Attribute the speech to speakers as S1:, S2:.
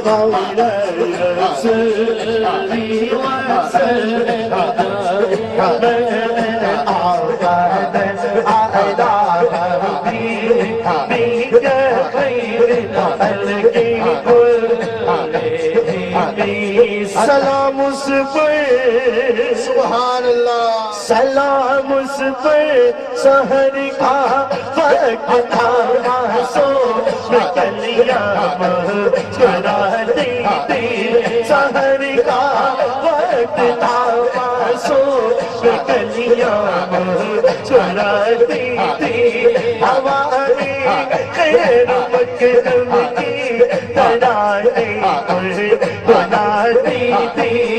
S1: مولا رسول وسلم سلام اس پر
S2: سبحان اللہ
S1: سلام اس پر سحر کا وقت تھا سو کلیاں مسکراتی تھی سحر کا وقت تھا سو کلیاں مسکراتی تھی ہماری خیر مقدم کی ترانے پر بناتی تھی